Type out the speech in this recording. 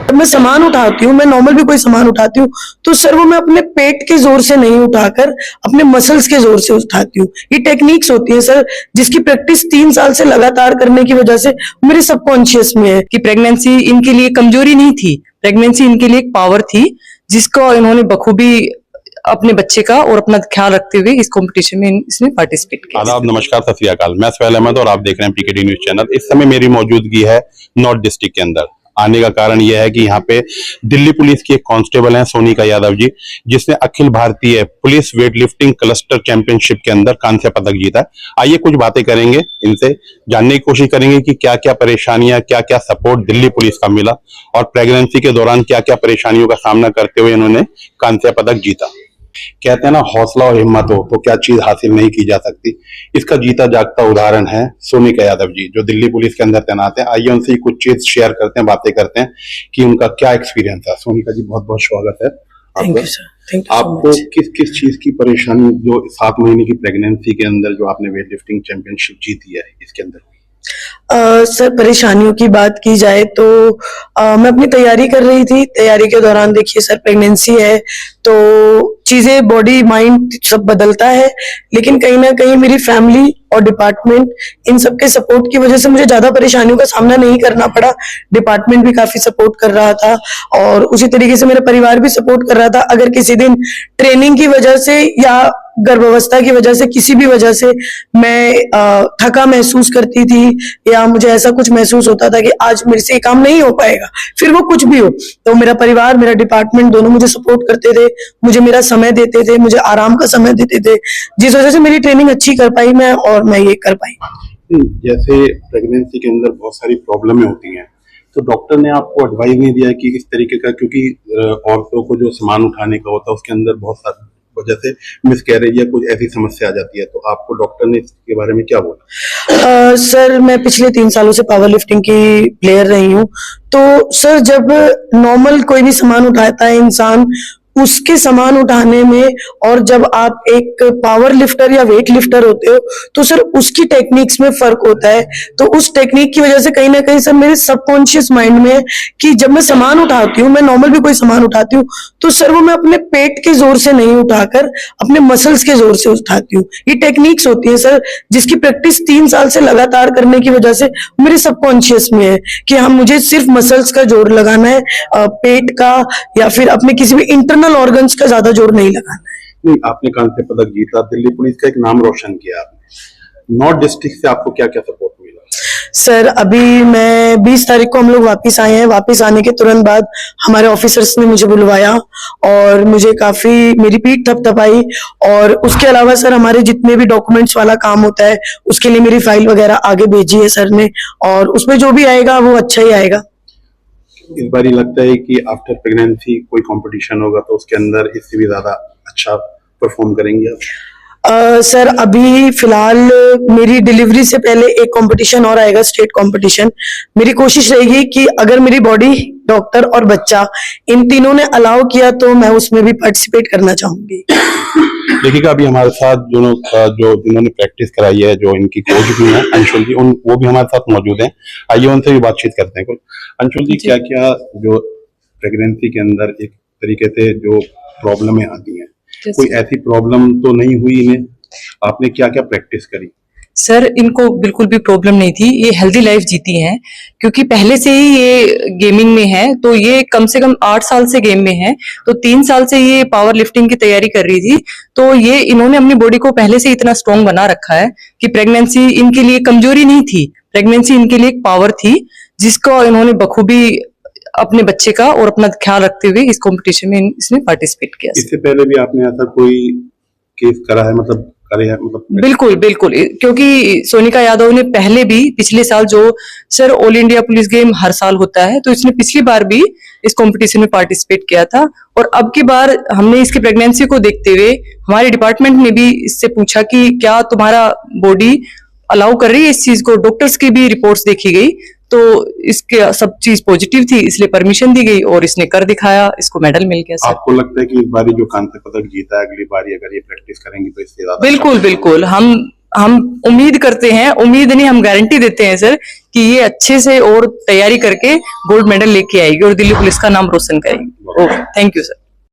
जब मैं सामान उठाती हूँ, मैं नॉर्मल भी कोई सामान उठाती हूँ, तो सर वो मैं अपने पेट के जोर से नहीं उठाकर अपने मसल्स के जोर से उठाती हूँ। ये टेक्निक्स होती है सर, जिसकी प्रैक्टिस 3 साल से लगातार करने की वजह से मेरे सबकॉन्शियस में है। कि प्रेगनेंसी इनके लिए कमजोरी नहीं थी, प्रेगनेंसी इनके लिए एक पावर थी, जिसको इन्होंने बखूबी अपने बच्चे का और अपना ख्याल रखते हुए इस कंपटीशन में इसने पार्टिसिपेट किया। आदाब, नमस्कार, सत श्री अकाल। मैं सुहैल अहमद और आप देख रहे हैं पीकेडी न्यूज चैनल। इस समय मेरी मौजूदगी है नॉर्थ डिस्ट्रिक्ट के अंदर। आने का कारण यह है कि यहाँ पे दिल्ली पुलिस की एक कांस्टेबल हैं सोनिका यादव जी, जिसने Akhil Bharatiya police weight lifting cluster championship के अंदर कांस्य पदक जीता। आइए कुछ बातें करेंगे, इनसे जानने की कोशिश करेंगे कि क्या क्या परेशानियां, क्या क्या सपोर्ट दिल्ली पुलिस का मिला और प्रेगनेंसी के दौरान क्या क्या परेशानियों का सामना करते हुए इन्होंने कांस्य पदक जीता। कहते हैं ना, हौसला और हिम्मत हो तो क्या चीज हासिल नहीं की जा सकती। इसका जीता जागता उदाहरण है सोनिका यादव जी, जो दिल्ली पुलिस के अंदर तैनात है। आइए उनसे कुछ चीज शेयर करते हैं, बातें करते हैं कि उनका क्या एक्सपीरियंस है। सोनिका जी, बहुत बहुत स्वागत है आपका। आपको किस किस चीज की परेशानी, जो 7 महीने की प्रेगनेंसी के अंदर जो आपने वेट लिफ्टिंग चैंपियनशिप जीती है, इसके अंदर सर परेशानियों की बात की जाए तो मैं अपनी तैयारी कर रही थी। तैयारी के दौरान देखिए सर, प्रेगनेंसी है तो चीजें, बॉडी माइंड सब बदलता है, लेकिन कहीं ना कहीं मेरी फैमिली और डिपार्टमेंट, इन सब के सपोर्ट की वजह से मुझे ज्यादा परेशानियों का सामना नहीं करना पड़ा। डिपार्टमेंट भी काफी सपोर्ट कर रहा था और उसी तरीके से मेरा परिवार भी सपोर्ट कर रहा था। अगर किसी दिन ट्रेनिंग की वजह से या गर्भावस्था की वजह से, किसी भी वजह से मैं थका महसूस करती थी या मुझे ऐसा कुछ महसूस होता था कि आज मेरे से ये काम नहीं हो पाएगा, फिर वो कुछ भी हो, तो मेरा परिवार, मेरा डिपार्टमेंट दोनों मुझे सपोर्ट करते थे, मुझे मेरा समय देते थे, मुझे आराम का समय देते थे, जिस वजह से मेरी ट्रेनिंग अच्छी कर पाई मैं और मैं ये कर पाई। जैसे प्रेगनेंसी के अंदर बहुत सारी प्रॉब्लमें होती हैं, तो डॉक्टर ने आपको एडवाइस नहीं दिया कि इस तरीके का, क्योंकि औरतों को जो सामान उठाने का होता है उसके अंदर बहुत सारी वजह से मिसकैरेज या कुछ ऐसी समस्या आ जाती है, तो आपको डॉक्टर ने इसके बारे में क्या बोला? सर मैं पिछले 3 सालों से पावर लिफ्टिंग की प्लेयर रही हूँ, तो सर जब नॉर्मल कोई भी सामान उठाता है इंसान, उसके सामान उठाने में, और जब आप एक पावर लिफ्टर या वेट लिफ्टर होते हो तो सर उसकी टेक्निक्स में फर्क होता है। तो उस टेक्निक की वजह से कहीं ना कहीं सर मेरे सबकॉन्शियस माइंड में है कि जब मैं सामान उठाती हूँ, मैं नॉर्मल भी कोई सामान उठाती हूँ, तो सर वो मैं अपने पेट के जोर से नहीं उठाकर अपने मसल्स के जोर से उठाती हूँ। ये टेक्निक्स होती है सर, जिसकी प्रैक्टिस 3 साल से लगातार करने की वजह से मेरे सबकॉन्शियस में है कि हाँ, मुझे सिर्फ मसल्स का जोर लगाना है, पेट का या फिर अपने किसी भी इंटरनल ऑर्गन्स का ज्यादा जोर नहीं लगाना है। नहीं, आपने कांस्य पदक जीता, दिल्ली पुलिस का एक नाम रोशन किया आपने। नॉर्थ डिस्ट्रिक्ट से आपको क्या क्या सपोर्ट मिला? सर अभी मैं 20 तारीख को हम लोग वापस आए हैं। वापस आने के तुरंत बाद हमारे ऑफिसर्स ने मुझे बुलवाया और मुझे काफी, मेरी पीठ थपथपाई, और उसके अलावा सर हमारे जितने भी डॉक्यूमेंट्स वाला काम होता है उसके लिए मेरी फाइल वगैरह आगे भेजी है सर ने, और उसमें जो भी आएगा वो अच्छा ही आएगा। इस बार ही लगता है कि आफ्टर प्रेगनेंसी कोई कंपटीशन होगा तो उसके अंदर इससे भी ज्यादा अच्छा परफॉर्म करेंगे आप? सर अभी फिलहाल मेरी डिलीवरी से पहले एक कंपटीशन और आएगा, स्टेट कंपटीशन। मेरी कोशिश रहेगी कि अगर मेरी बॉडी, डॉक्टर और बच्चा, इन तीनों ने अलाउ किया तो मैं उसमें भी पार्टिसिपेट करना चाहूंगी। देखिएगा, अभी हमारे साथ जो जिन्होंने प्रैक्टिस कराई है, जो इनकी कोच भी है अंशुल जी, वो भी हमारे साथ मौजूद हैं। आइए उनसे भी बातचीत करते हैं कुछ। अंशुल जी, क्या क्या जो प्रेगनेंसी के अंदर एक तरीके से जो प्रॉब्लमें आती हैं, कोई ऐसी प्रॉब्लम तो नहीं हुई इन्हें? आपने क्या क्या प्रैक्टिस करी? सर इनको बिल्कुल भी प्रॉब्लम नहीं थी, ये हेल्दी लाइफ जीती हैं, क्योंकि पहले से ही ये गेमिंग में है, तो ये कम से कम 8 साल से गेम में है, तो 3 साल से ये पावर लिफ्टिंग की तैयारी कर रही थी। तो ये इन्होंने अपनी बॉडी को पहले से इतना स्ट्रॉन्ग बना रखा है कि प्रेगनेंसी इनके लिए कमजोरी नहीं थी, प्रेगनेंसी इनके लिए एक पावर थी, जिसको इन्होंने बखूबी अपने बच्चे का और अपना ख्याल रखते हुए इस कंपटीशन में इसने पार्टिसिपेट किया। इससे पहले भी आपने ऐसा कोई केस करा है, मतलब बिल्कुल बिल्कुल, क्योंकि सोनिका यादव ने पहले भी, पिछले साल जो sir all India police game हर साल होता है, तो इसने पिछली बार भी इस कंपटीशन में पार्टिसिपेट किया था, और अब की बार हमने इसकी प्रेगनेंसी को देखते हुए हमारे डिपार्टमेंट ने भी इससे पूछा कि क्या तुम्हारा बॉडी अलाउ कर रही है इस चीज को। डॉक्टर्स की भी रिपोर्ट्स देखी गई तो इसके सब चीज पॉजिटिव थी, इसलिए परमिशन दी गई और इसने कर दिखाया, इसको मेडल मिल गया। सर आपको लगता है कि इस बारी जो कांस्य पदक जीता है, अगली बारी अगर ये प्रैक्टिस करेंगे तो इससे ज्यादा? बिल्कुल बिल्कुल, हम हम उम्मीद करते हैं, उम्मीद नहीं हम गारंटी देते हैं सर कि ये अच्छे से और तैयारी करके गोल्ड मेडल लेके आएगी और दिल्ली पुलिस का नाम रोशन करेगी। Okay, thank you sir.